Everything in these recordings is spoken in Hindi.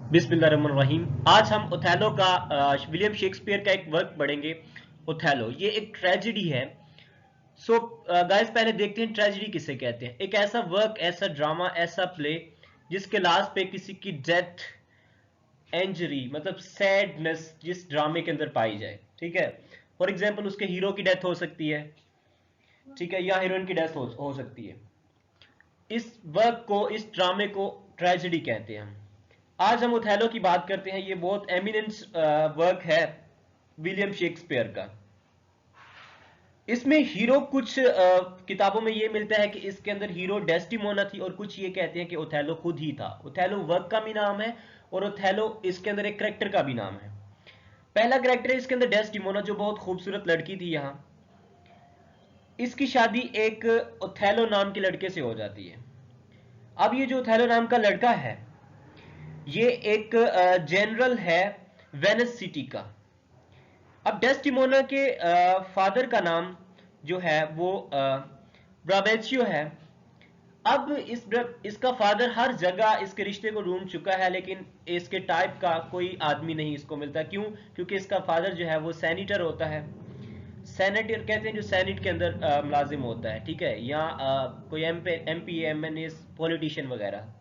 बिस्मिल्लाहिर्रहमानिर्रहीम। आज हम ओथेलो का विलियम शेक्सपियर का एक वर्क पढ़ेंगे। ओथेलो ये एक ट्रेजेडी है। सो गाइस, पहले देखते हैं ट्रेजेडी किसे कहते हैं। एक ऐसा वर्क, ऐसा ड्रामा, ऐसा प्ले जिसके लास्ट पे किसी की डेथ, इंजरी, मतलब सैडनेस जिस ड्रामे के अंदर पाई जाए। ठीक है, फॉर एग्जाम्पल उसके हीरो की डेथ हो सकती है, ठीक है, या हीरोइन की डेथ हो सकती है। इस वर्क को, इस ड्रामे को ट्रेजेडी कहते हैं हम। आज हम ओथेलो की बात करते हैं। ये बहुत एमिनेंस वर्क है विलियम शेक्सपियर का। इसमें हीरो कुछ किताबों में ये मिलता है कि इसके अंदर हीरो डेस्टिमोना थी, और कुछ ये कहते हैं कि ओथेलो खुद ही था। ओथेलो वर्क का भी नाम है और ओथेलो इसके अंदर एक करेक्टर का भी नाम है। पहला करेक्टर है इसके अंदर डेस्टिमोना, जो बहुत खूबसूरत लड़की थी। यहाँ इसकी शादी एक ओथेलो नाम के लड़के से हो जाती है। अब ये जो ओथेलो नाम का लड़का है, ये एक जनरल है वेनिस सिटी का। अब डेस्टिमोना के फादर का नाम जो है वो ब्राबेचियो है। अब इसका फादर हर जगह इसके रिश्ते को ढूंढ चुका है, लेकिन इसके टाइप का कोई आदमी नहीं इसको मिलता। क्यों? क्योंकि इसका फादर जो है वो सेनेटर होता है। सेनेटर कहते हैं जो सेनेट के अंदर मुलाजिम होता है, ठीक है, या कोई एमपी एमएनए पॉलिटिशियन वगैरह,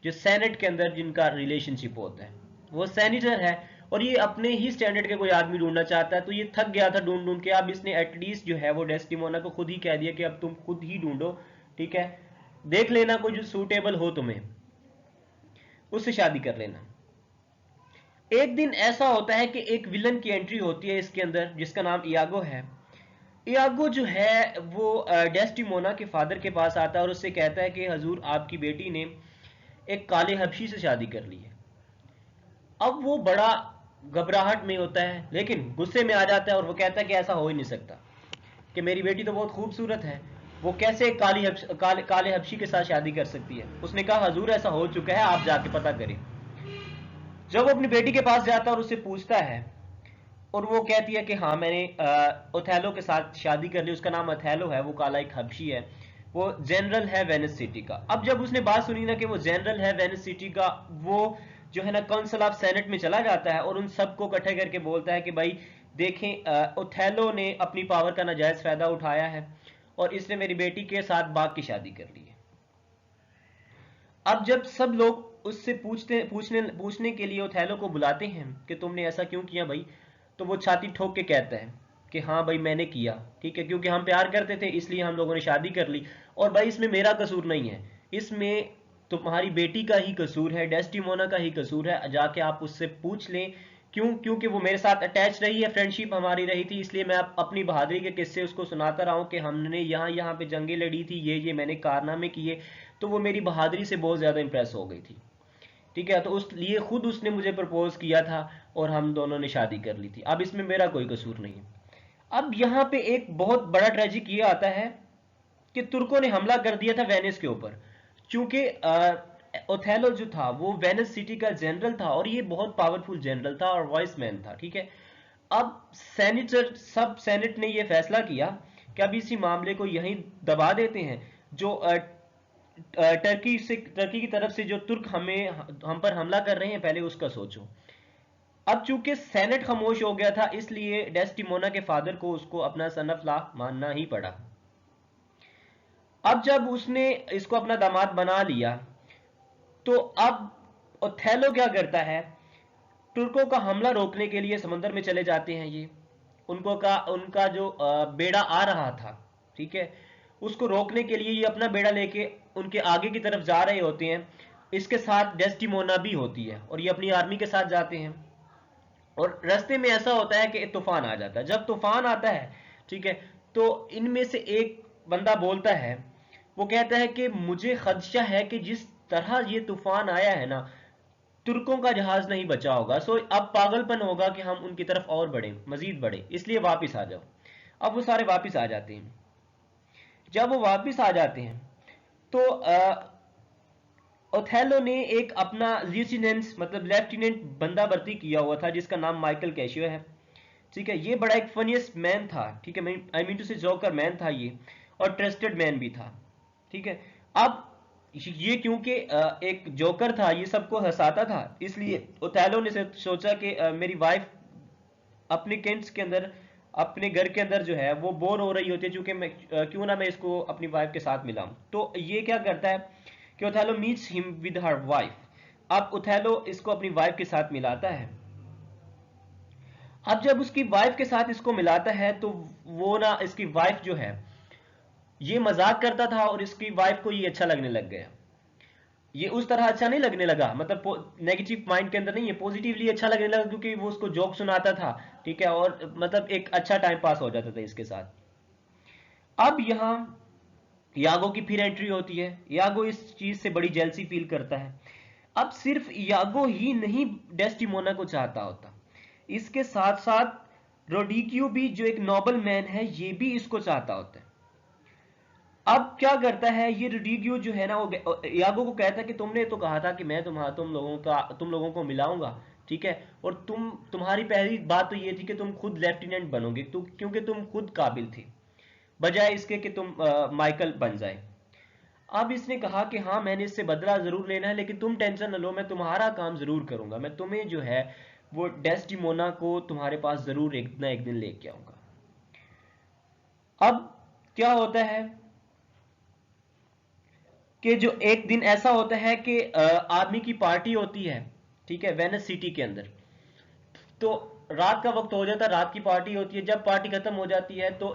जो सेनेट के अंदर जिनका रिलेशनशिप होता है, वो सेनेटर है। और ये अपने ही स्टैंडर्ड के कोई आदमी ढूंढना चाहता है। तो ये थक गया था ढूंढ ढूंढ के। अब इसने एटलीस्ट जो है वो डेस्टिमोना को खुद ही कह दिया कि अब तुम खुद ही ढूंढो, ठीक है, देख लेना कोई जो सूटेबल हो तुम्हें, उससे शादी कर लेना। एक दिन ऐसा होता है कि एक विलन की एंट्री होती है इसके अंदर, जिसका नाम इयागो है। इयागो जो है वो डेस्टिमोना के फादर के पास आता है और उससे कहता है कि हजूर, आपकी बेटी ने एक काले हबशी से शादी कर ली है। अब वो बड़ा घबराहट में होता है, लेकिन गुस्से में आ जाता है और वो कहता है कि ऐसा हो ही नहीं सकता, कि मेरी बेटी तो बहुत खूबसूरत है, वो कैसे काले हबशी के साथ शादी कर सकती है। उसने कहा, हजूर ऐसा हो चुका है, आप जाके पता करें। जब वो अपनी बेटी के पास जाता है और उससे पूछता है, और वो कहती है कि हाँ, मैंने ओथेलो के साथ शादी कर ली। उसका नाम ओथेलो है, वो काला एक हबशी है, वो जनरल है वेनिस सिटी का। अब जब उसने बात सुनी ना कि वो जनरल है वेनिस सिटी का, वो जो है ना काउंसिल ऑफ सेनेट में चला जाता है और उन सबको इकट्ठे करके बोलता है कि भाई देखें, ओथेलो ने अपनी पावर का नाजायज फायदा उठाया है और इसने मेरी बेटी के साथ बाग की शादी कर ली है। अब जब सब लोग उससे पूछने के लिए ओथेलो को बुलाते हैं कि तुमने ऐसा क्यों किया भाई, तो वो छाती ठोक के कहता है कि हाँ भाई, मैंने किया, ठीक है, क्योंकि हम प्यार करते थे इसलिए हम लोगों ने शादी कर ली। और भाई इसमें मेरा कसूर नहीं है, इसमें तुम्हारी बेटी का ही कसूर है, डेस्टिमोना का ही कसूर है। जाके आप उससे पूछ लें। क्यों? क्योंकि वो मेरे साथ अटैच रही है, फ्रेंडशिप हमारी रही थी, इसलिए मैं अपनी बहादुरी के किस्से उसको सुनाता रहा हूँ कि हमने यहाँ यहाँ पे जंगें लड़ी थी, ये मैंने कारनामे किए। तो वो मेरी बहादुरी से बहुत ज़्यादा इंप्रेस हो गई थी, ठीक है, तो उस लिए खुद उसने मुझे प्रपोज किया था और हम दोनों ने शादी कर ली थी। अब इसमें मेरा कोई कसूर नहीं है। अब यहाँ पे एक बहुत बड़ा ट्रेजिक ये आता है कि तुर्कों ने हमला कर दिया था वेनिस के ऊपर। चूंकि ओथेलो जो था वो वेनिस सिटी का जनरल था, और ये बहुत पावरफुल जनरल था और वॉइस मैन था, ठीक है। अब सेनेट ने ये फैसला किया कि अब इसी मामले को यहीं दबा देते हैं। जो टर्की की तरफ से जो तुर्क हम पर हमला कर रहे हैं, पहले उसका सोचो। अब चूंकि सेनेट खामोश हो गया था, इसलिए डेस्टिमोना के फादर को उसको अपना सनफला मानना ही पड़ा। अब जब उसने इसको अपना दामाद बना लिया, तो अब ओथेलो क्या करता है, तुर्कों का हमला रोकने के लिए समंदर में चले जाते हैं ये। उनका जो बेड़ा आ रहा था, ठीक है, उसको रोकने के लिए ये अपना बेड़ा लेके उनके आगे की तरफ जा रहे होते हैं। इसके साथ डेस्टिमोना भी होती है और ये अपनी आर्मी के साथ जाते हैं। और रास्ते में ऐसा होता है कि तूफान आ जाता है। जब तूफान आता है, ठीक है, तो इनमें से एक बंदा बोलता है, वो कहता है कि मुझे खदशा है कि जिस तरह ये तूफान आया है ना, तुर्कों का जहाज नहीं बचा होगा। सो अब पागलपन होगा कि हम उनकी तरफ और बढ़े, मजीद बढ़े, इसलिए वापस आ जाओ। अब वो सारे वापस आ जाते हैं। जब वो वापस आ जाते हैं, तो ओथेलो ने एक अपना लिeutenant मतलब लेफ्टिनेंट बंदा भर्ती किया हुआ था, जिसका नाम माइकल कैशियो है, ठीक है। ये बड़ा एक फनीस्ट मैन था, ठीक है, आई मीन टू से जोकर मैन था ये, और ट्रस्टेड मैन भी था, ठीक है। अब ये क्योंकि एक जोकर था, ये सबको हंसाता था, इसलिए ओथेलो ने सोचा कि मेरी वाइफ अपने कैंट्स के अंदर, अपने घर के अंदर जो है वो बोर हो रही होती है, क्योंकि मैं क्यों ना मैं इसको अपनी वाइफ के साथ मिलाऊं। तो ये क्या करता है कि Othello meets him with her wife. अब ओथेलो इसको अपनी वाइफ के साथ मिलाता है। अब जब उसकी वाइफ के साथ इसको मिलाता है तो वो ना, इसकी वाइफ जो है ये मजाक करता था और इसकी वाइफ को ये अच्छा लगने लग गया। ये उस तरह अच्छा नहीं लगने लगा, मतलब नेगेटिव माइंड के अंदर नहीं, है पॉजिटिवली अच्छा लगने लगा, क्योंकि वो उसको जोक सुनाता था, ठीक है, और मतलब एक अच्छा टाइम पास हो जाता था इसके साथ। अब यहाँ यागो की फिर एंट्री होती है। यागो इस चीज से बड़ी जेलसी फील करता है। अब सिर्फ यागो ही नहीं डेस्टिमोना को चाहता होता, इसके साथ साथ रोडिक्यू भी, जो एक नोबल मैन है, ये भी इसको चाहता होता है। अब क्या करता है ये रोड्रिगो जो है ना, वो यागो को कहता है कि तुमने तो कहा था कि मैं तुम लोगों को मिलाऊंगा, ठीक है, और तुम्हारी पहली बात तो ये थी कि तुम खुद लेफ्टिनेंट बनोगे, तो क्योंकि तुम खुद काबिल थे, बजाय इसके कि तुम माइकल बन जाए। अब इसने कहा कि हाँ, मैंने इससे बदला जरूर लेना है, लेकिन तुम टेंशन न लो, मैं तुम्हारा काम जरूर करूंगा, मैं तुम्हें जो है वो डेस्टिमोना को तुम्हारे पास जरूर एक ना एक दिन लेके आऊंगा। अब क्या होता है कि जो एक दिन ऐसा होता है कि आर्मी की पार्टी होती है, ठीक है, वेनिस सिटी के अंदर। तो रात का वक्त हो जाता है, रात की पार्टी होती है। जब पार्टी खत्म हो जाती है तो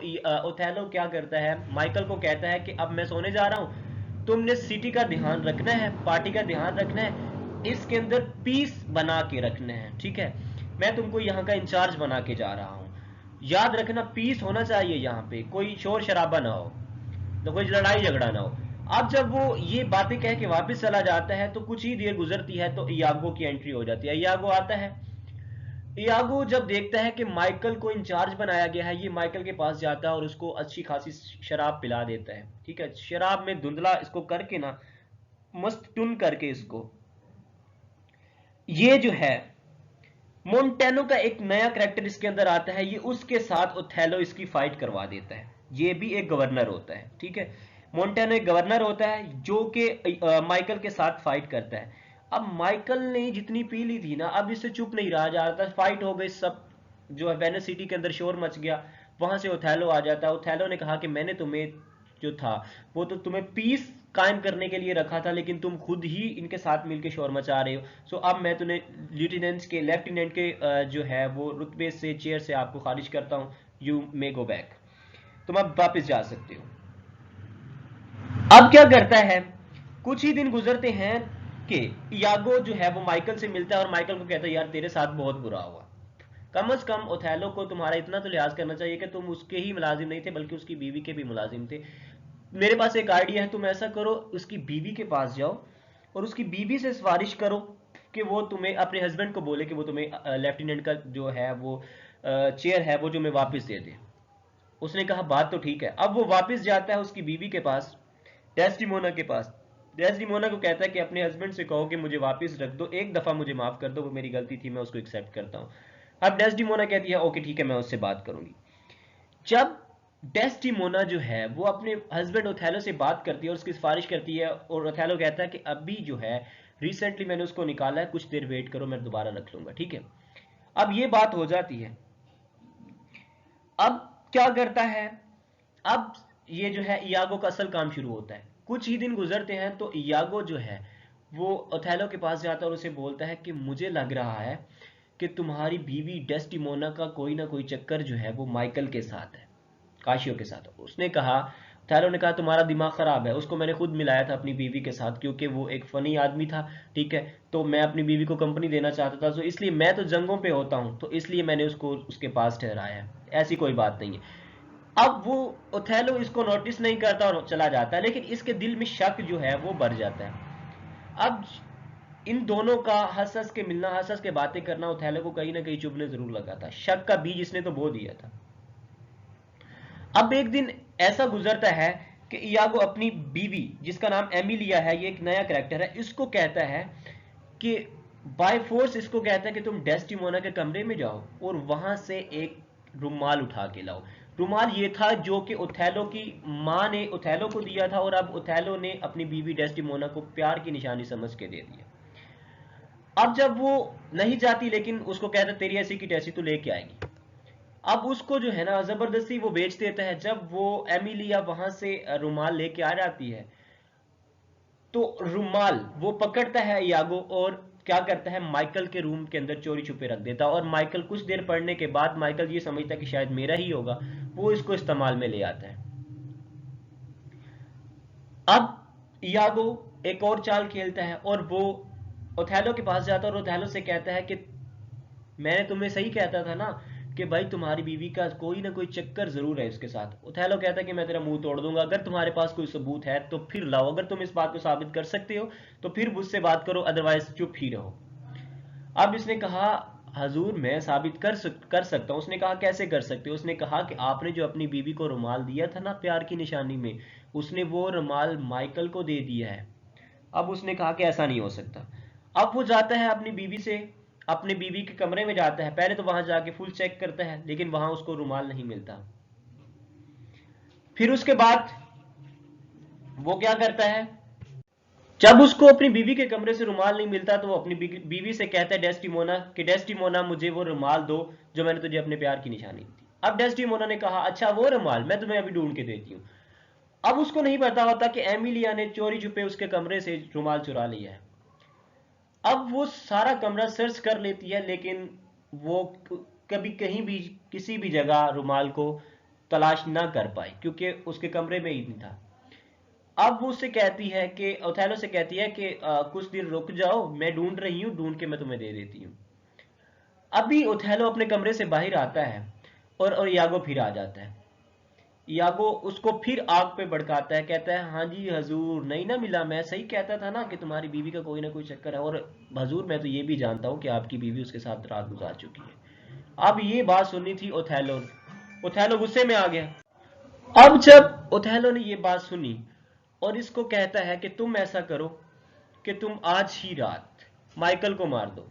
ओथेलो क्या करता है, माइकल को कहता है कि अब मैं सोने जा रहा हूं, तुमने सिटी का ध्यान रखना है, पार्टी का ध्यान रखना है, इसके अंदर पीस बना के रखना है, ठीक है, मैं तुमको यहाँ का इंचार्ज बना के जा रहा हूँ। याद रखना, पीस होना चाहिए, यहाँ पे कोई शोर शराबा ना हो, तो कोई लड़ाई झगड़ा ना हो। अब जब वो ये बातें कह के वापस चला जाता है तो कुछ ही देर गुजरती है तो इयागो की एंट्री हो जाती है। इयागो आता है। इयागो जब देखता है कि माइकल को इंचार्ज बनाया गया है, ये माइकल के पास जाता है और उसको अच्छी खासी शराब पिला देता है, ठीक है, शराब में धुंधला इसको करके ना, मस्त टुन करके इसको, ये जो है मोन्टेनो का एक नया कैरेक्टर इसके अंदर आता है। ये उसके साथ ओथेलो इसकी फाइट करवा देता है। ये भी एक गवर्नर होता है, ठीक है, मोन्टेनो एक गवर्नर होता है जो कि माइकल के साथ फाइट करता है। अब माइकल ने जितनी पी ली थी ना, अब इससे चुप नहीं रहा जा रहा था, फाइट हो गई, सब जो है वेनिस सिटी के अंदर शोर मच गया। वहां से ओथेलो आ जाता है। ओथेलो ने कहा कि मैंने तुम्हें जो था वो तो तुम्हें पीस कायम करने के लिए रखा था, लेकिन तुम खुद ही इनके साथ मिलकर शोर मचा रहे हो। सो अब मैं तुम्हें लेफ्टिनेंट के जो है वो रुतबे से, चेयर से आपको खारिज करता हूं। यू मे गो बैक, तुम अब वापस जा सकते हो। अब क्या करता है, कुछ ही दिन गुजरते हैं कि यागो जो है वो माइकल से मिलता है और माइकल को कहता है यार तेरे साथ बहुत बुरा हुआ, कम से कम ओथेलो को तुम्हारा इतना तो लिहाज करना चाहिए कि तुम उसके ही मुलाजिम नहीं थे बल्कि उसकी बीवी के भी मुलाजिम थे। मेरे पास एक आइडिया है, तुम ऐसा करो, उसकी बीवी के पास जाओ और उसकी बीवी से सिफारिश करो कि वो तुम्हें, अपने हस्बैंड को बोले कि वो तुम्हें लेफ्टिनेंट का जो है वो चेयर है वो जो मैं वापस दे दे। उसने कहा बात तो ठीक है। अब वो वापस जाता है उसकी बीवी के पास, डेस्टिमोना के पास। डेस्टिमोना को कहता है कि अपने हस्बैंड से कहो कि मुझे वापस रख दो, एक दफा मुझे माफ कर दो, वो मेरी गलती थी, मैं उसको एक्सेप्ट करता हूँ। अब डेस्टिमोना कहती है ओके ठीक है, मैं उससे बात करूंगी। जब डेस्टिमोना जो है वो अपने हस्बैंड ओथेलो से बात करती है और उसकी सिफारिश करती है, और ओथेलो कहता है कि अभी जो है रिसेंटली मैंने उसको निकाला है, कुछ देर वेट करो, मैं दोबारा रख लूंगा, ठीक है। अब ये बात हो जाती है। अब क्या करता है, अब ये जो है इयागो का असल काम शुरू होता है। कुछ ही दिन गुजरते हैं तो इयागो जो है वो ओथेलो के पास जाता है और उसे बोलता है कि मुझे लग रहा है कि तुम्हारी बीवी डेस्टिमोना का कोई ना कोई चक्कर जो है वो माइकल के साथ है, काशियो के साथ। उसने कहा, थैलो ने कहा तुम्हारा दिमाग खराब है, उसको मैंने खुद मिलाया था अपनी बीवी के साथ, क्योंकि वो एक फनी आदमी था, ठीक है, तो मैं अपनी बीवी को कंपनी देना चाहता था, तो इसलिए, मैं तो जंगों पे होता हूं तो इसलिए मैंने उसको उसके पास ठहराया है, ऐसी कोई बात नहीं है। अब वो ओथेलो इसको नोटिस नहीं करता और चला जाता है, लेकिन इसके दिल में शक जो है वो बढ़ जाता है। अब इन दोनों का हंस हंस के मिलना, हंस हंस के बातें करना ओथेलो को कहीं ना कहीं चुभने जरूर लगा था। शक का बीज इसने तो बो दिया था। अब एक दिन ऐसा गुजरता है कि इयागो अपनी बीवी, जिसका नाम एमिलिया है, ये एक नया कैरेक्टर है, इसको कहता है कि बाय फोर्स, इसको कहता है कि तुम डेस्टिमोना के कमरे में जाओ और वहां से एक रुमाल उठा के लाओ। रुमाल ये था जो कि ओथेलो की माँ ने ओथेलो को दिया था, और अब ओथेलो ने अपनी बीवी डेस्टिमोना को प्यार की निशानी समझ के दे दिया। अब जब वो नहीं जाती, लेकिन उसको कहता तेरी ऐसी की तैसी तो लेके आएगी, अब उसको जो है ना जबरदस्ती वो बेच देता है। जब वो एमिलिया वहां से रुमाल लेके आ जाती है, तो रुमाल वो पकड़ता है यागो, और क्या करता है, माइकल के रूम के अंदर चोरी छुपे रख देता है। और माइकल कुछ देर पढ़ने के बाद माइकल ये समझता है कि शायद मेरा ही होगा, वो इसको इस्तेमाल में ले आता है। अब यागो एक और चाल खेलता है, और वो ओथेलो के पास जाता है और ओथेलो से कहता है कि मैंने तुम्हें सही कहता था ना कि भाई तुम्हारी बीवी का कोई ना कोई चक्कर जरूर है उसके साथ। ओथेलो कहता है कि मैं तेरा मुंह तोड़ दूंगा, अगर तुम्हारे पास कोई सबूत है तो फिर लाओ, अगर तुम इस बात को साबित कर सकते हो तो फिर मुझसे बात करो, अदरवाइज चुप ही रहो। अब इसने कहा हजूर मैं साबित कर सकता हूँ। उसने कहा कैसे कर सकते हो? उसने कहा कि आपने जो अपनी बीवी को रुमाल दिया था ना प्यार की निशानी में, उसने वो रुमाल माइकल को दे दिया है। अब उसने कहा कि ऐसा नहीं हो सकता। अब वो जाता है अपनी बीवी के कमरे में जाता है, पहले तो वहां जाके फुल चेक करता है, लेकिन वहां उसको रुमाल नहीं मिलता। फिर उसके बाद वो क्या करता है, जब उसको अपनी बीवी के कमरे से रुमाल नहीं मिलता तो वो अपनी बीवी से कहता है डेस्टिमोना कि डेस्टिमोना मुझे वो रुमाल दो जो मैंने तुझे अपने प्यार की निशानी दी थी। अब डेस्टिमोना ने कहा अच्छा वो रुमाल मैं तुम्हें अभी ढूंढ के देती हूँ। अब उसको नहीं पता होता कि एमिलिया ने चोरी छुपे उसके कमरे से रुमाल चुरा लिया है। अब वो सारा कमरा सर्च कर लेती है, लेकिन वो कभी कहीं भी किसी भी जगह रुमाल को तलाश ना कर पाई, क्योंकि उसके कमरे में ही नहीं था। अब वो उससे कहती है कि ओथेलो से कहती है कि कुछ देर रुक जाओ, मैं ढूंढ रही हूँ, ढूंढ के मैं तुम्हें दे देती हूँ। अभी ओथेलो अपने कमरे से बाहर आता है, और यागो फिर आ जाता है। यागो उसको फिर आग पे भड़काता है, कहता है हाँ जी हजूर, नहीं ना मिला, मैं सही कहता था ना कि तुम्हारी बीवी का कोई ना कोई चक्कर है, और हजूर मैं तो ये भी जानता हूँ कि आपकी बीवी उसके साथ रात गुजार चुकी है। अब ये बात सुनी थी ओथेलो ने। ओथेलो गुस्से में आ गया। अब जब ओथेलो ने ये बात सुनी, और इसको कहता है कि तुम ऐसा करो कि तुम आज ही रात माइकल को मार दो,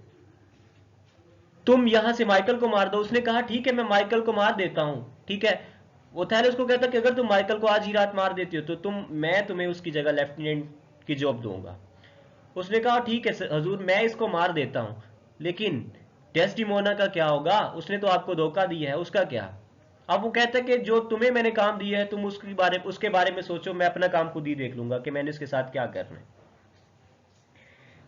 तुम यहां से माइकल को मार दो। उसने कहा ठीक है मैं माइकल को मार देता हूं, ठीक है। ओथेलो उसको कहता कि अगर तुम माइकल को आज ही रात मार देती हो तो मैं तुम्हें उसकी जगह लेफ्टिनेंट की जॉब दूंगा। उसने कहा ठीक है हजूर मैं इसको मार देता हूं, लेकिन डेस्टिमोना का क्या होगा, उसने तो आपको धोखा दिया है, उसका क्या? अब वो कहता है कि जो तुम्हें मैंने काम दिया है तुम उसके बारे में सोचो, मैं अपना काम खुद ही देख लूंगा कि मैंने इसके साथ क्या करना है।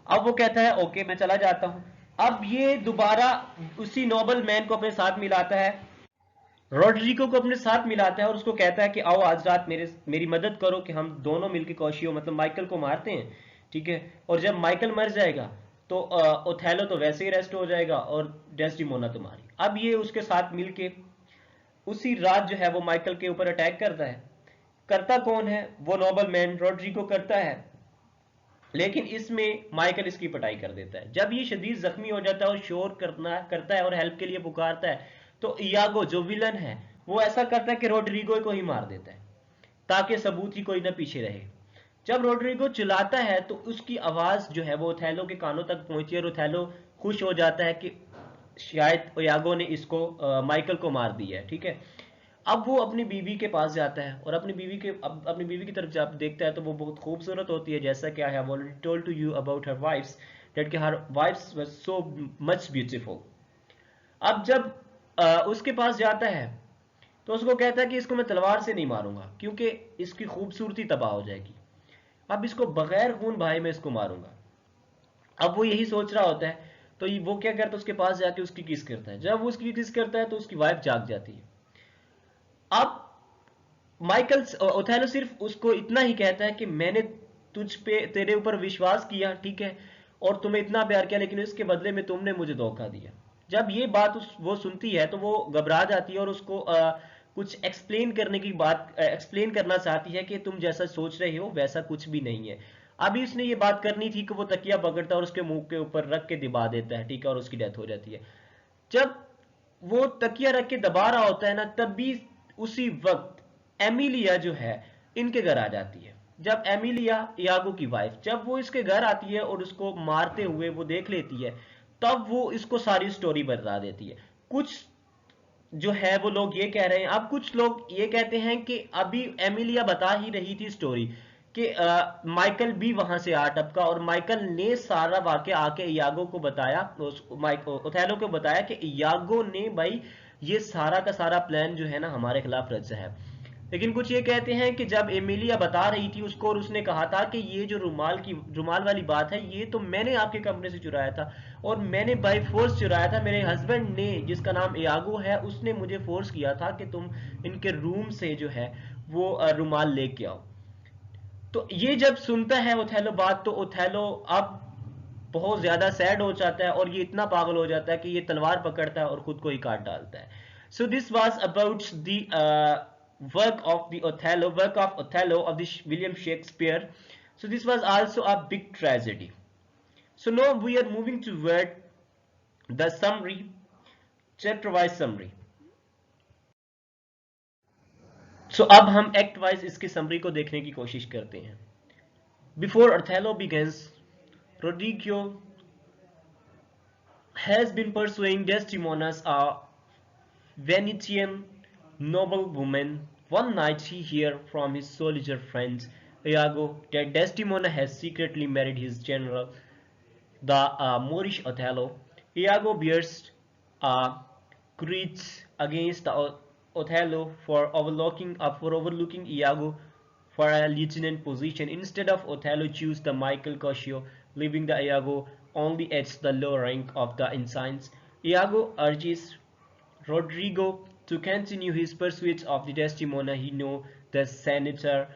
अब वो कहता है ओके मैं चला जाता हूं। अब ये दोबारा उसी नोबल मैन को अपने साथ मिलाता है, रोड्रिगो को अपने साथ मिलाता है, और उसको कहता है कि आओ आज रात मेरी मदद करो कि हम दोनों मिलकर कौशियो मतलब माइकल को मारते हैं, ठीक है। और जब माइकल मर जाएगा तो ओथेलो तो वैसे ही रेस्ट हो जाएगा, और डेस्टिमोना तुम्हारी। अब ये उसके साथ मिलके उसी रात जो है वो माइकल के ऊपर अटैक करता है। करता कौन है? वो नोबल मैन रोड्रिगो करता है, लेकिन इसमें माइकल इसकी पिटाई कर देता है। जब ये शदीद जख्मी हो जाता है और शोर करता है और हेल्प के लिए पुकारता है, तो इयागो जो विलन है वो ऐसा करता है कि रोड्रिगो को ही मार देता है, ताकि सबूत ही कोई ना पीछे रहे। जब रोड्रिगो चिल्लाता है तो उसकी आवाज जो है वो ओथेलो के कानों तक पहुंची, और ओथेलो खुश हो जाता है कि शायद ओयागो ने इसको माइकल को मार दिया है, ठीक है। अब वो अपनी बीवी के पास जाता है, और अपनी बीवी की तरफ जब देखता है तो वो बहुत खूबसूरत होती है, जैसा कि I have already told to you about her wife's that कि her wife's were so much beautiful. अब जब उसके पास जाता है तो उसको कहता है कि इसको मैं तलवार से नहीं मारूंगा क्योंकि इसकी खूबसूरती तबाह हो जाएगी, अब इसको बगैर खून बहाए मैं इसको मारूंगा। अब वो यही सोच रहा होता है, तो वो क्या करता है, उसके पास जाके उसकी किस करता है। जब वो उसकी किस करता है तो उसकी वाइफ जाग जाती है। अब माइकल ओथेलो सिर्फ उसको इतना ही कहता है कि मैंने तुझ पे तेरे ऊपर विश्वास किया, ठीक है, और तुम्हें इतना प्यार किया, लेकिन इसके बदले में तुमने मुझे धोखा दिया। जब ये बात वो सुनती है तो वो घबरा जाती है, और उसको कुछ एक्सप्लेन करना चाहती है कि तुम जैसा सोच रहे हो वैसा कुछ भी नहीं है। अभी उसने ये बात करनी थी कि वो तकिया पकड़ता है और उसके मुंह के ऊपर रख के दबा देता है, ठीक है, और उसकी डेथ हो जाती है। जब वो तकिया रख के दबा रहा होता है ना, तब भी उसी वक्त एमिलिया जो है इनके घर आ जाती है। जब एमिलिया यागो की वाइफ जब वो इसके घर आती है और उसको मारते हुए वो देख लेती है, तब वो इसको सारी स्टोरी बता देती है। कुछ जो है वो लोग ये कह रहे हैं, अब कुछ लोग ये कहते हैं कि अभी एमिलिया बता ही रही थी स्टोरी कि माइकल भी वहां से आ टपका और माइकल ने सारा वाकया आके इयागो को बताया, ओथेलो को बताया कि इयागो ने भाई ये सारा का सारा प्लान जो है ना हमारे खिलाफ रचा है। लेकिन कुछ ये कहते हैं कि जब एमिलिया बता रही थी उसको और उसने कहा था कि ये जो रुमाल वाली बात है ये तो मैंने आपके कमरे से चुराया था और मैंने बाय फोर्स चुराया था, मेरे हस्बैंड ने जिसका नाम इयागो है उसने मुझे फोर्स किया था कि तुम इनके रूम से जो है वो रुमाल लेके आओ। तो ये जब सुनता है ओथेलो बात, तो ओथेलो अब बहुत ज्यादा सैड हो जाता है और ये इतना पागल हो जाता है कि ये तलवार पकड़ता है और खुद को ही काट डालता है। So this was about the work of Othello of the William Shakespeare. So this was also a big tragedy. So now we are moving toward the summary, chapter wise summary. So अब हम एक्ट वाइज इसकी समरी को देखने की कोशिश करते हैं। Before Othello begins, Rodrigo has been pursuing Desdemona's a Venetian noblewoman. One night he hears from his soldier friends Iago that Desdemona has secretly married his general, the Moorish Othello. Iago bears a grudge against the Othello for overlooking Iago for a lieutenant position. Instead of Othello choose the Michael Cassio, leaving the Iago only at the low rank of the ensigns. Iago urges Rodrigo to continue his pursuit of the Desdemona. He knows the senator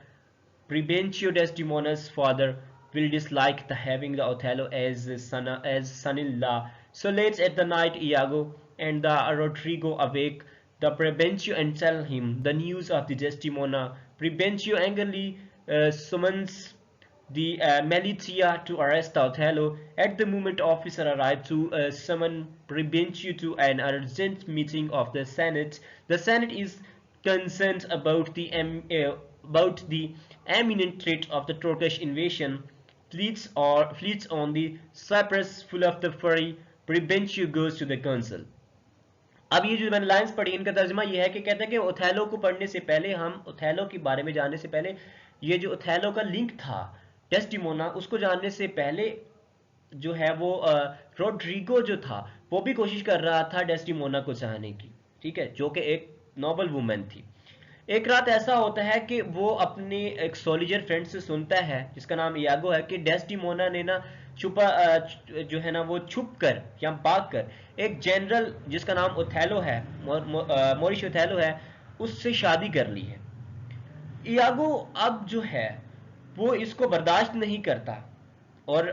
Prebencio Desdemona's father will dislike having the Othello as son-in-law. So late at the night, Iago and the Rodrigo awake the Prebencio and tell him the news of the Desdemona. Prebencio angrily summons the militia to arrest Othello. At the moment, officers arrive to summon Prebencio to an urgent meeting of the Senate. The Senate is concerned about the imminent threat of the Turkish invasion. Fleets on the Cyprus full of the fury. Prebencio goes to the council. अब ये जो मैंने लाइंस पढ़ी इनका तर्जुमा ये है कि कहते हैं कि ओथेलो को पढ़ने से पहले, हम ओथेलो के बारे में जानने से पहले, ये जो ओथेलो का लिंक था डेस्टिमोना उसको जानने से पहले जो है वो रोड्रिगो जो था वो भी कोशिश कर रहा था डेस्टिमोना को चाहने की, ठीक है, जो कि एक नोबल वुमेन थी। एक रात ऐसा होता है कि वो अपने एक सोल्जर फ्रेंड से सुनता है जिसका नाम इयागो है कि डेस्टिमोना ने ना जो है ना वो छुप कर या भाग कर एक जनरल जिसका नाम ओथेलो है, मोरिश ओथेलो है, उससे शादी कर ली है। इयागो अब जो है वो इसको बर्दाश्त नहीं करता और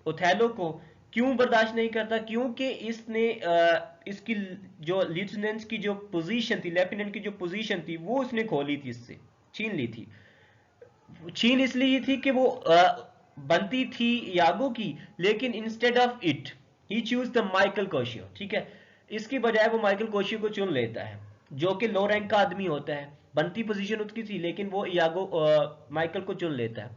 ओथेलो को क्यों बर्दाश्त नहीं करता, क्योंकि इसने इसकी जो लेफ्टिनेंट की जो पोजीशन थी, लेफ्टिनेंट की जो पोजीशन थी वो उसने खोली थी, इससे छीन ली थी। छीन इसलिए थी कि वो बनती थी यागो की, लेकिन instead of it he choose the Michael Cassio, ठीक है, इसकी बजाय वो माइकल कोशियो को चुन लेता है जो कि लो रैंक का आदमी होता है। बनती पोजीशन उसकी थी लेकिन वो यागो माइकल को चुन लेता है।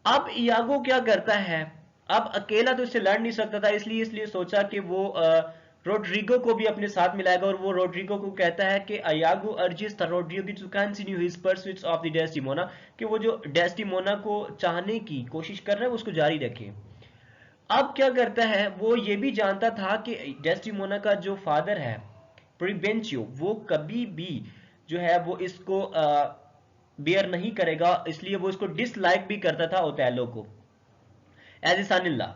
अब यागो क्या करता है, अब अकेला तो इससे लड़ नहीं सकता था, इसलिए सोचा कि वो रोड्रिगो को भी अपने साथ मिलाएगा और वो रोड्रिगो को कहता है कि Iago urges the Roderigo to continue his pursuit of the Desdemona, कि वो जो डेस्टिमोना को चाहने की कोशिश कर रहा है उसको जारी रखे। अब क्या करता है, वो ये भी जानता था कि डेस्टिमोना का जो फादर है प्रीबेंचियो वो कभी भी जो है वो इसको बेयर नहीं करेगा, इसलिए वो इसको डिसलाइक भी करता था ओथेलो को as a sun in law.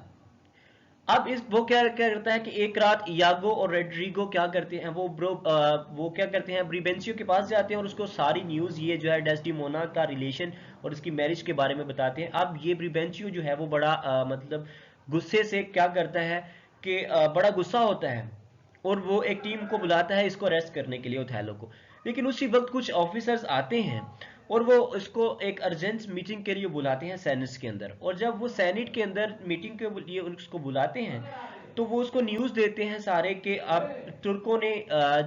अब वो क्या करता है कि एक रात यागो और रेड्रिगो क्या करते हैं, वो क्या करते हैं, ब्रिबेंसियो के पास जाते हैं और उसको सारी न्यूज ये जो है डेस्टिमोना का रिलेशन और उसकी मैरिज के बारे में बताते हैं। अब ये ब्रिबेंसियो जो है वो बड़ा मतलब गुस्से से क्या करता है कि बड़ा गुस्सा होता है और वो एक टीम को बुलाता है इसको अरेस्ट करने के लिए ओथेलो को। लेकिन उसी वक्त कुछ ऑफिसर्स आते हैं और वो इसको एक अर्जेंट मीटिंग के लिए बुलाते हैं सेनेट के अंदर, और जब वो सेनेट के अंदर मीटिंग के लिए उसको बुलाते हैं तो वो उसको न्यूज देते हैं सारे कि अब तुर्कों ने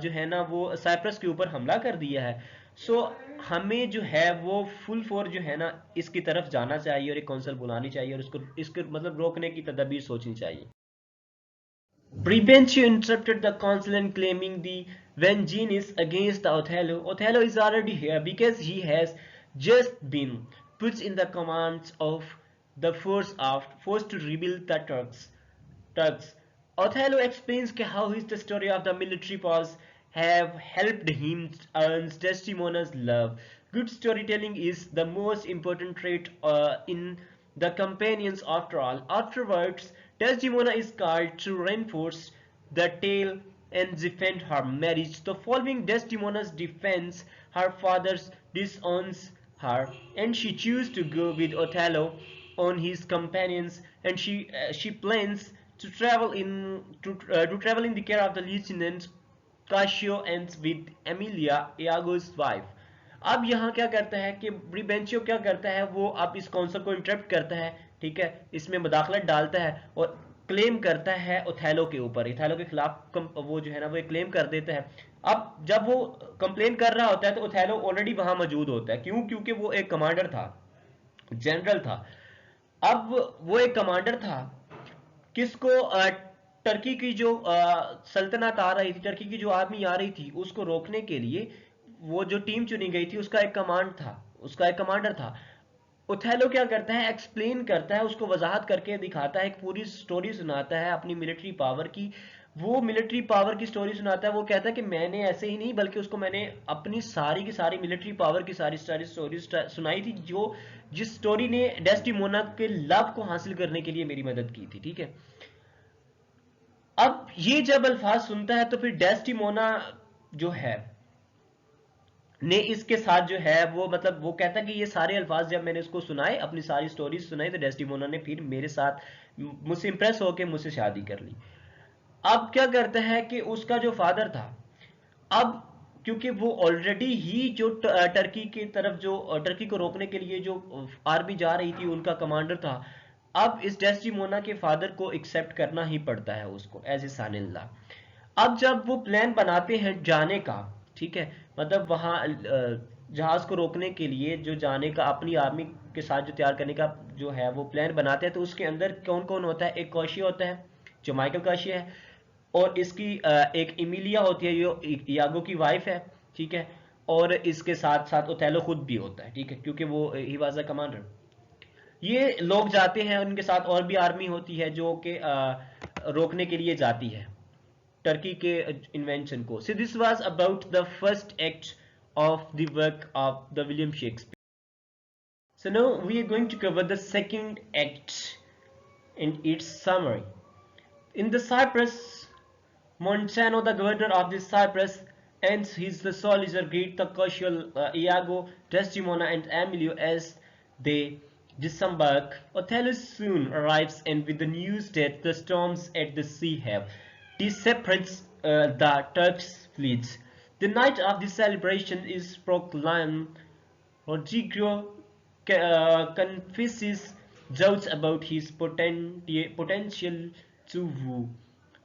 जो है ना वो साइप्रस के ऊपर हमला कर दिया है। सो हमें जो है वो फुल फोर जो है ना इसकी तरफ जाना चाहिए और एक काउंसिल बुलानी चाहिए और इसको मतलब रोकने की तदबीर सोचनी चाहिए। Bribantio interrupted the council and claiming the vengeance against the Othello. Othello is already here because he has just been put in the commands of the force to rebuild the Turks. Othello explains how the story of the military powers have helped him earn Desdemona's love. Good storytelling is the most important trait in the companions after all. Afterwards, Desdemona is called to reinforce the tale and defend her marriage. The following Desdemona's defense, her father disowns her and she chooses to go with Othello on his companions, and she plans to travel in the care of the lieutenant Cassio and with Emilia, Iago's wife. अब यहाँ क्या करता है कि ब्रिबेंशियो क्या करता है, वो अब इस कॉन्सेप्ट को इंटरप्ट करता है, ठीक है, इसमें मुदाखलत डालता है और क्लेम करता है ओथेलो के ऊपर, ओथेलो के खिलाफ वो जो है ना वो एक क्लेम कर देता है। अब जब वो कंप्लेन कर रहा होता है तो ओथेलो ऑलरेडी वहां मौजूद होता है। क्यों? क्योंकि वो एक कमांडर था, जनरल था। अब वो एक कमांडर था, किसको टर्की की जो सल्तनत आ रही थी, टर्की की जो आर्मी आ रही थी, उसको रोकने के लिए वो जो टीम चुनी गई थी उसका एक कमांड था, उसका एक कमांडर था। ओथेलो क्या करता है, एक्सप्लेन करता है, उसको वजाहत करके दिखाता है, एक पूरी स्टोरी सुनाता है अपनी मिलिट्री पावर की। वो मिलिट्री पावर की स्टोरी सुनाता है, वो कहता है कि मैंने ऐसे ही नहीं बल्कि उसको मैंने अपनी सारी की सारी मिलिट्री पावर की सारी सारी स्टोरी सुनाई थी, जो जिस स्टोरी ने डेस्टिमोना के लव को हासिल करने के लिए मेरी मदद की थी, ठीक है। अब ये जब अल्फाज सुनता है तो फिर डेस्टिमोना जो है ने इसके साथ जो है वो मतलब वो कहता है कि ये सारे अल्फाज जब मैंने इसको सुनाए, अपनी सारी स्टोरीज सुनाई, तो डेस्टिमोना ने फिर मेरे साथ मुझसे इंप्रेस होकर मुझसे शादी कर ली। अब क्या करता है कि उसका जो फादर था, अब क्योंकि वो ऑलरेडी ही जो टर्की की तरफ जो टर्की को रोकने के लिए जो आर्मी जा रही थी उनका कमांडर था, अब इस डेस्टिमोना के फादर को एक्सेप्ट करना ही पड़ता है उसको as a sun in law. अब जब वो प्लान बनाते हैं जाने का, ठीक है, मतलब वहां जहाज को रोकने के लिए जो जाने का अपनी आर्मी के साथ जो तैयार करने का जो है वो प्लान बनाते हैं, तो उसके अंदर कौन कौन होता है, एक कौशिया होता है जो माइकल कौशिया है, और इसकी एक इमिलिया होती है जो यागो की वाइफ है, ठीक है, और इसके साथ साथ ओथेलो खुद भी होता है, ठीक है, क्योंकि वो ही वाज अ कमांडर। ये लोग जाते हैं, उनके साथ और भी आर्मी होती है जो कि रोकने के लिए जाती है टर्की के इन्वेंशन को। So this was about the first act of the work of the William Shakespeare. So now we are going to cover the second act and its summary. In the Cyprus, Montano, the governor of the Cyprus, and the soldier greet the casual Iago, Desdemona, and Emilio as they disembark. Othello soon arrives, and with the news that the storms at the sea have separates the Turks' fleets. The night of the celebration is proclaimed. Rodrigo confesses doubts about his potential to woo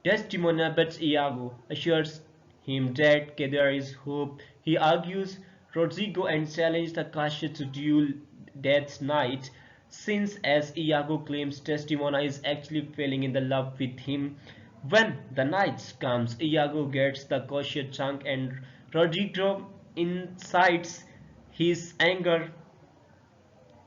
Desdemona, but Iago assures him that there is hope. He argues Rodrigo and challenges the Cassia to duel that night, since as Iago claims Desdemona is actually falling in love with him. When the night comes, Iago gets the Cassia chunk and Rodrigo incites his anger.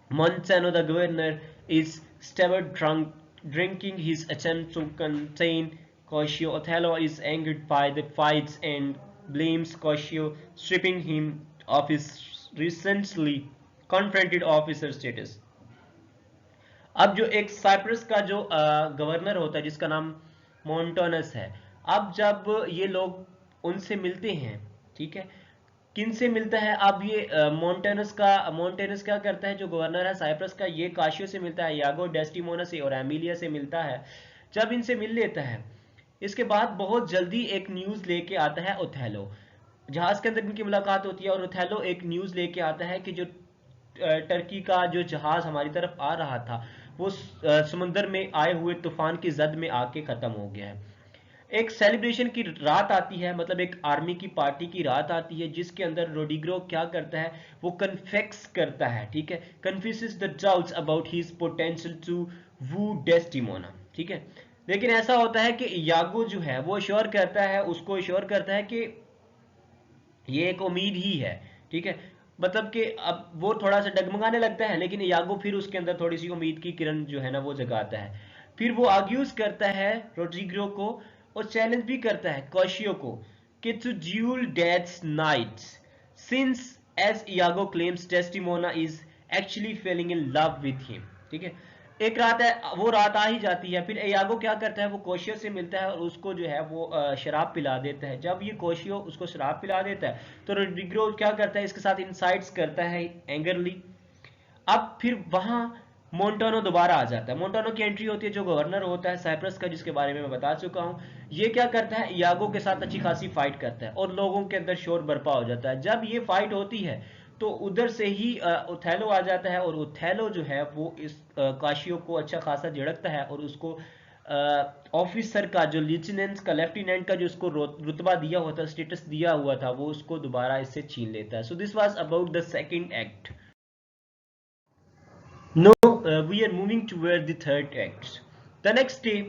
Montano, the governor, is stabbed drunk, drinking his attempt to contain Cassio. Othello is angered by the fights and blames Cassio, stripping him of his recently confronted officer status. अब जो एक साइप्रस का जो गवर्नर होता है जिसका नाम मोन्टोनस है, अब जब ये लोग उनसे मिलते हैं, ठीक है, किन से मिलता है, अब ये मोन्टेनस क्या करता है, जो गवर्नर है साइप्रस का, ये काशियो से मिलता है, यागो डेस्टिमोना से और एमिलिया से मिलता है। जब इनसे मिल लेता है, इसके बाद बहुत जल्दी एक न्यूज लेके आता है ओथेलो। जहाज के अंदर इनकी मुलाकात होती है और ओथेलो एक न्यूज लेके आता है कि जो टर्की का जो जहाज हमारी तरफ आ रहा था वो समुद्र में आए हुए तूफान की जद में आके खत्म हो गया है। एक सेलिब्रेशन की रात आती है, मतलब एक आर्मी की पार्टी की रात आती है, जिसके अंदर रोडिग्रो क्या करता है, वो कन्फेक्स करता है, ठीक है, confuses the doubts about his potential to woo Desdemona, ठीक है। लेकिन ऐसा होता है कि यागो जो है वो श्योर करता है, उसको श्योर करता है कि ये एक उम्मीद ही है, ठीक है। मतलब कि अब वो थोड़ा सा डगमगाने लगता है, लेकिन यागो फिर उसके अंदर थोड़ी सी उम्मीद की किरण जो है ना वो जगाता है। फिर वो आर्ग्यूज करता है रोड्रिगो को, और चैलेंज भी करता है कोशियो को कि to duel deaths knights, since as Iago claims Desdemona is actually falling in love with him, ठीक है। एक रात है, वो रात आ ही जाती है, फिर यागो क्या करता है, वो कोशियो से मिलता है और उसको जो है वो शराब पिला देता है। जब ये कोशियो उसको शराब पिला देता है तो रोड्रिगो क्या करता है, इसके साथ इंसाइट्स करता है एंगरली। अब फिर वहां मोन्टानो दोबारा आ जाता है। मोन्टानो की एंट्री होती है, जो गवर्नर होता है साइप्रस का, जिसके बारे में मैं बता चुका हूं। ये क्या करता है, यागो के साथ अच्छी खासी फाइट करता है और लोगों के अंदर शोर बर्पा हो जाता है। जब ये फाइट होती है तो उधर से ही ओथेलो आ जाता है, और ओथेलो जो है वो इस काशियो को अच्छा खासा झिड़कता है और उसको ऑफिसर का, जो लेफ्टिनेंट का जो उसको रुतबा दिया हुआ था, स्टेटस दिया हुआ था, वो उसको दोबारा इससे छीन लेता है। So this was about the second act. No, we are moving toward the third act. The next day,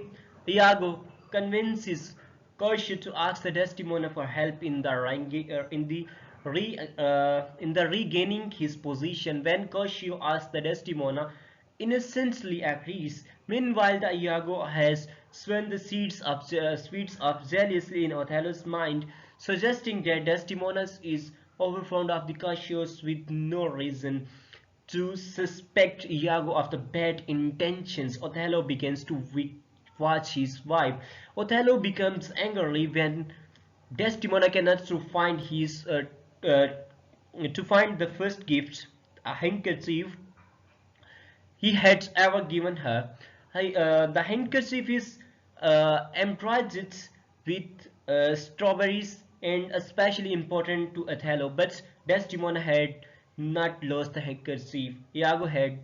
Iago convinces Corsia to ask the Desdemona for help in the in the regaining his position. When Corsia asks the Desdemona, innocently agrees. Meanwhile, the Iago has sown the seeds of jealousy in Othello's mind, suggesting that Desdemona is overfond of the Cassius with no reason to suspect Iago of the bad intentions. Othello begins to watch his wife. Othello becomes angry when Desdemona cannot uh, to find the first gift, a handkerchief he had ever given her. The handkerchief is embroidered with strawberries and especially important to Othello, but Desdemona had not lost the handkerchief. Iago had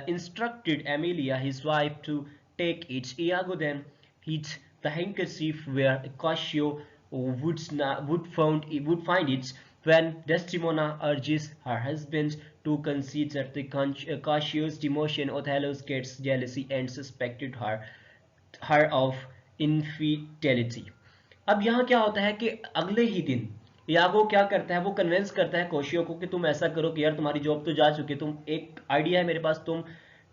instructed Amelia, his wife, to take it. Iago then hid the handkerchief where Cassio would find it. When Desdemona urges her husband to consider the Cassio's demotion, Othello gets jealousy and suspected her of infidelity. अब यहाँ क्या होता है कि अगले ही दिन यागो क्या करता है, वो कन्विंस करता है कोशियो को कि तुम ऐसा करो कि यार तुम्हारी जॉब तो जा चुकी है, तुम एक आइडिया है मेरे पास, तुम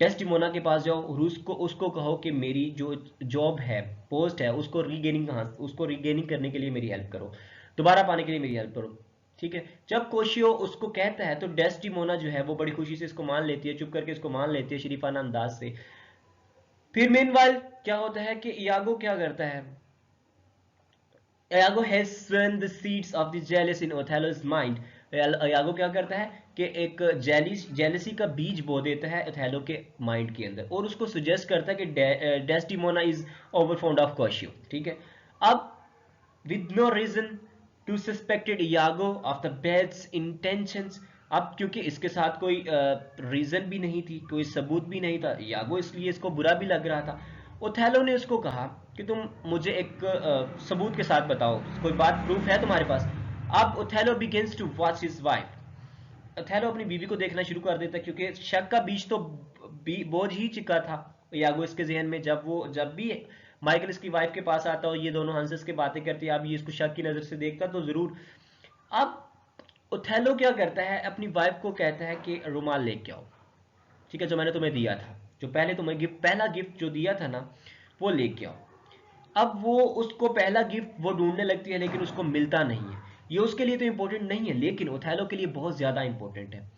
डेस्टिमोना के पास जाओ और उसको कहो कि मेरी जो जॉब है, पोस्ट है, उसको रीगेनिंग करने के लिए मेरी हेल्प करो, दोबारा पाने के लिए मेरी हेल्प करो, ठीक है। जब कोशियो उसको कहता है तो डेस्टिमोना जो है वो बड़ी खुशी से इसको मान लेती है, चुप करके इसको मान लेती है शरीफाना अंदाज से। फिर मेनवाइल क्या होता है कि यागो क्या करता है, Iago has sown the seeds of the jealousy in Othello's mind. Iago क्या करता है कि एक जेलसी का बीज बो देता है ओथेलो के माइंड के अंदर, और उसको सुजेस्ट करता है कि Desdemona is over fond of Cassio, ठीक है। अब with no reason to suspected Iago of the bad intentions. अब क्योंकि इसके साथ कोई रीजन भी नहीं थी, कोई सबूत भी नहीं था, यागो इसलिए इसको बुरा भी लग रहा था। ओथेलो ने उसको कहा कि तुम मुझे एक सबूत के साथ बताओ, कोई बात प्रूफ है तुम्हारे पास। अब Othello begins to watch his wife. Othello अपनी बीवी को देखना शुरू कर देता है, क्योंकि शक का बीज तो बोझ ही चुका था यागो इसके जहन में। जब भी माइकल इसकी वाइफ के पास आता और ये दोनों हंस के बातें करती, अब ये इसको शक की नजर से देखता तो जरूर। अब ओथेलो क्या करता है, अपनी वाइफ को कहता है कि रुमाल लेके आओ, ठीक है, जो मैंने तुम्हें दिया था, जो पहले तुम्हें पहला गिफ्ट जो दिया था ना, वो लेके आओ। अब वो उसको पहला गिफ्ट वो ढूंढने लगती है, लेकिन उसको मिलता नहीं है। ये उसके लिए तो इंपॉर्टेंट नहीं है, लेकिन ओथेलो के लिए बहुत ज्यादा इंपॉर्टेंट है।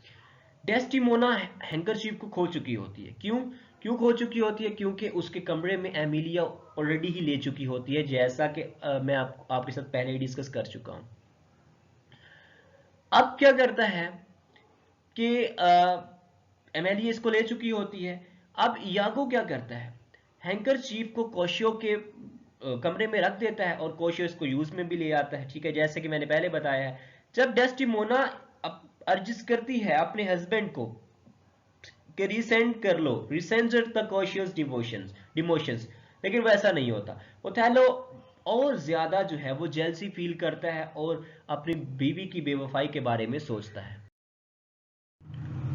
डेस्टिमोना हैंकरचीफ को खो चुकी होती है। क्यों क्यों खो चुकी होती है? क्योंकि उसके कमरे में एमिलिया ऑलरेडी ही ले चुकी होती है, जैसा कि मैं आपके साथ पहले ही डिस्कस कर चुका हूं। अब क्या करता है कि एमिलिया इसको ले चुकी होती है। अब यागो क्या करता है, हैंकरचीफ को कोशियो के कमरे में रख देता है और कोशियो इसको यूज में भी ले आता है, ठीक है, जैसे कि मैंने पहले बताया है। जब डेस्टिमोना अर्जिस करती है अपने हस्बैंड को कि रिसेंड कर लो, रिसेंड द कॉशियस डिमोशंस, लेकिन वैसा नहीं होता। ओथेलो और ज्यादा जो है वो जेलसी फील करता है और अपनी बीवी की बेवफाई के बारे में सोचता है।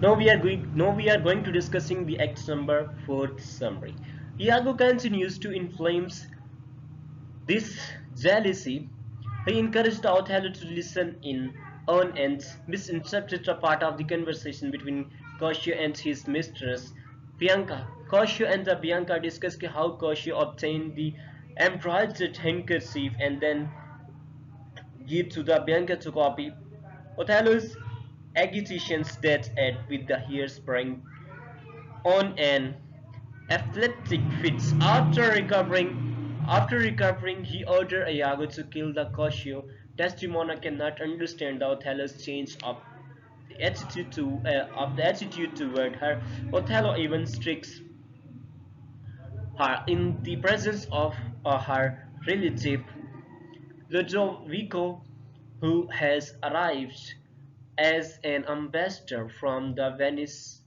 Now we are going to discussing the act number 4th summary. Iago continues to inflame this jealousy. He encouraged Othello to listen in on and misinterpreted a part of the conversation between Cassio and his mistress, Bianca. Cassio and Bianca discussed how Cassio obtained the embroidered handkerchief and then give to the Bianca to copy. Othello's agitations that end with the hair sprang on an athletic fit. After recovering, he ordered Iago to kill the Cassio. Desdemona cannot understand Othello's change of the attitude toward her. Othello even strikes her in the presence of her relative Ludovico, who has arrived as an ambassador from the Venice.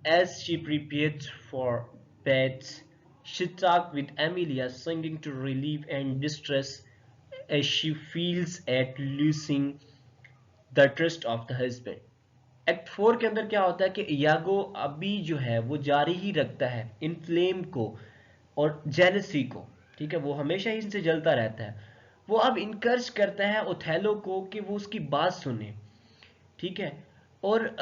As she prepared for bed, she talked with Amelia, singing to relief and distress as she feels at losing the trust of the husband. Act 4 के अंदर क्या होता है कि यागो अभी जो है वो जारी ही रखता है इन फ्लेम को और जेलसी को, ठीक है, वो हमेशा ही इनसे जलता रहता है। वो अब इनकरेज करता है ओथेलो को कि वो उसकी बात सुने, ठीक है, और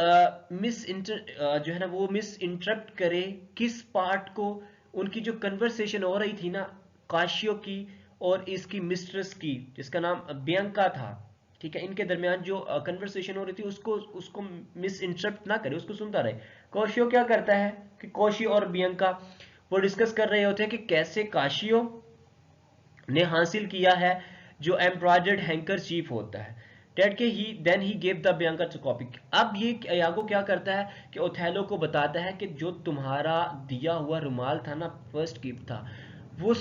जो है ना वो मिस इंटरप्ट करे किस पार्ट को, उनकी जो कन्वर्सेशन हो रही थी ना काशियो की और इसकी मिस्ट्रेस की जिसका नाम बियंका था, ठीक है, इनके दरमियान जो कन्वर्सेशन हो रही थी उसको उसको मिस इंटरप्ट ना करे, उसको सुनता रहे। काशियो क्या करता है कि काशियो और बियंका वो डिस्कस कर रहे होते हैं कि कैसे काशियो ने हासिल किया है जो एम्ब्रॉयडर्ड हैंकरचीफ होता है। डेट के ही then he give the Bianca to copy. अब ये यागो क्या करता है कि ओथेलो को बताता है कि जो तुम्हारा दिया हुआ रुमाल था ना, फर्स्ट गिफ्ट था, वो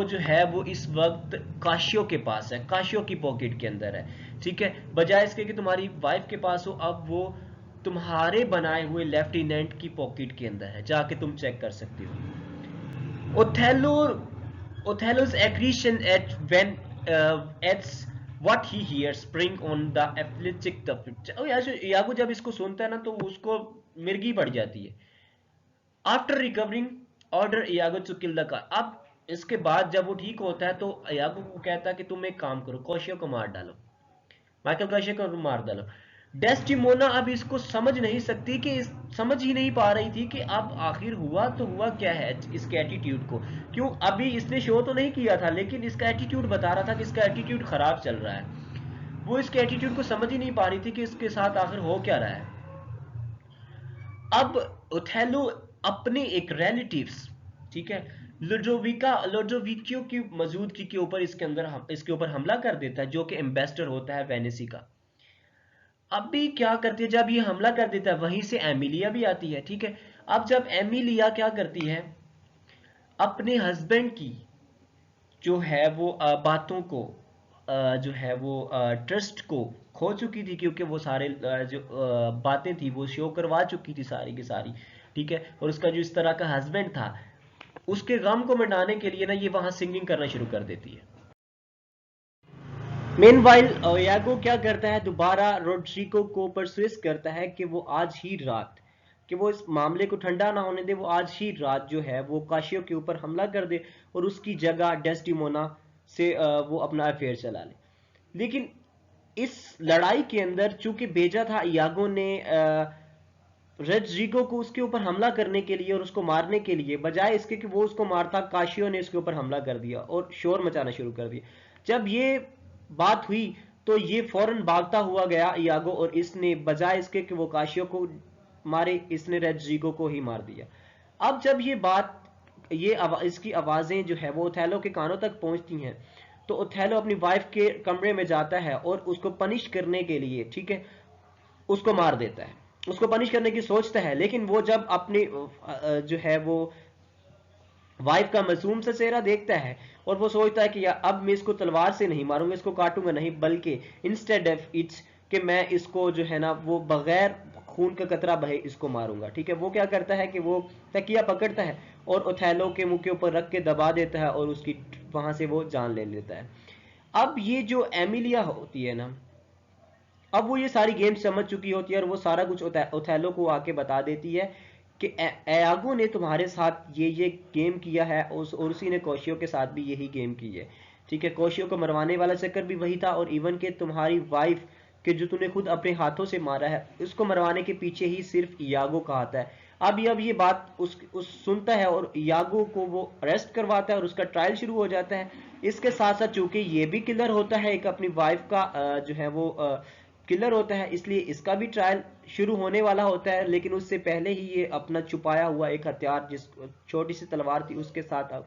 जो है वो इस वक्त काशियो के पास है, काशियो की पॉकेट के अंदर है, ठीक है, बजाय इसके कि तुम्हारी वाइफ के पास हो, अब वो तुम्हारे बनाए हुए लेफ्टिनेंट की पॉकेट के अंदर है, जाके तुम चेक कर सकती हो। Othello's aggression at when at what he hears spring on the athletic यागो जब इसको सुनता है ना तो उसको मिर्गी पड़ जाती है। After recovering order Iago to kill the car. अब इसके बाद जब वो ठीक होता है तो यागो को कहता है कि तुम एक काम करो, काशियो को मार डालो, माइकल काशियो को मार डालो। डेस्टिमोना अब इसको समझ नहीं सकती कि समझ ही नहीं पा रही थी कि अब आखिर हुआ तो हुआ क्या है इसके एटीट्यूड को, क्यों अभी इसने शो तो नहीं किया था लेकिन इसका एटीट्यूड बता रहा था कि इसका एटीट्यूड खराब चल रहा है। वो इसके एटीट्यूड को समझ ही नहीं पा रही थी कि इसके साथ आखिर हो क्या रहा है। अब ओथेलो अपने एक रिलेटिव्स, ठीक है, लोडोविको की मौजूदगी के ऊपर इसके ऊपर हमला कर देता है, जो कि एम्बेसडर होता है वेनेसी का। अभी क्या करती है, जब ये हमला कर देता है वहीं से एमिलिया भी आती है, ठीक है। अब जब एमिलिया क्या करती है, अपने हस्बैंड की जो है वो बातों को जो है वो ट्रस्ट को खो चुकी थी, क्योंकि वो सारे जो बातें थी वो शो करवा चुकी थी सारी की सारी, ठीक है, और उसका जो इस तरह का हस्बैंड था उसके गम को मिटाने के लिए ना ये वहां सिंगिंग करना शुरू कर देती है। मेनवाइल यागो क्या करता है, दोबारा रोड्रिगो को परसुएस करता है कि वो आज ही रात, कि वो इस मामले को ठंडा ना होने दे, वो आज ही रात जो है वो काशियो के ऊपर हमला कर दे और उसकी जगह डेस्टिमोना से वो अपना अफेयर चला ले। लेकिन इस लड़ाई के अंदर चूंकि भेजा था यागो ने रोड्रिगो को उसके ऊपर हमला करने के लिए और उसको मारने के लिए, बजाय इसके कि वो उसको मारता, काशियो ने उसके ऊपर हमला कर दिया और शोर मचाना शुरू कर दिया। जब ये बात हुई तो ये फौरन भागता हुआ गया यागो, और इसने बजाय इसके कि वो काशियो को मारे, इसने रोड्रिगो को ही मार दिया। अब जब ये बात इसकी आवाजें जो है वो ओथेलो के कानों तक पहुंचती हैं तो ओथेलो अपनी वाइफ के कमरे में जाता है और उसको पनिश करने के लिए, ठीक है, उसको मार देता है, उसको पनिश करने की सोचता है। लेकिन वो जब अपनी जो है वो वाइफ का मासूम सा चेहरा देखता है और वो सोचता है कि यार अब मैं इसको तलवार से नहीं मारूंगा, इसको काटूंगा नहीं, बल्कि इंस्टेड ऑफ इट्स कि मैं इसको जो है ना वो बगैर खून का कतरा बहे इसको मारूंगा, ठीक है। वो क्या करता है कि वो तकिया पकड़ता है और ओथेलो के मुंह के ऊपर रख के दबा देता है और उसकी वहां से वो जान ले लेता है। अब ये जो एमिलिया होती है ना, अब वो ये सारी गेम समझ चुकी होती है और वो सारा कुछ ओथेलो को आके बता देती है कि एयागो ने तुम्हारे साथ ये गेम किया है, और उसी ने कोशियो के साथ भी यही गेम की है, ठीक है। कोशियो को मरवाने वाला चक्कर भी वही था, और इवन के तुम्हारी वाइफ के जो तूने खुद अपने हाथों से मारा है, उसको मरवाने के पीछे ही सिर्फ यागो का हाथ है। अब ये बात उस सुनता है और यागो को वो अरेस्ट करवाता है और उसका ट्रायल शुरू हो जाता है। इसके साथ साथ चूंकि ये भी किलर होता है, एक अपनी वाइफ का जो है वो किलर होता है, इसलिए इसका भी ट्रायल शुरू होने वाला होता है। लेकिन उससे पहले ही ये अपना छुपाया हुआ एक हथियार, जिस छोटी सी तलवार थी, उसके साथ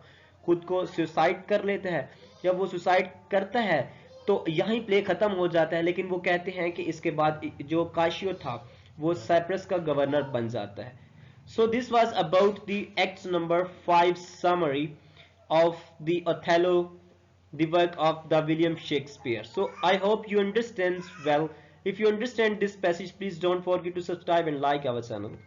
खुद को सुसाइड कर लेता है। जब वो सुसाइड करता है तो यहीं प्ले खत्म हो जाता है। लेकिन वो कहते हैं कि इसके बाद जो काशियो था वो साइप्रस का गवर्नर बन जाता है। So this was about the act number 5 summary of the Othello, the work of the William Shakespeare. So I hope you understand well. If you understand this passage, please don't forget to subscribe and like our channel.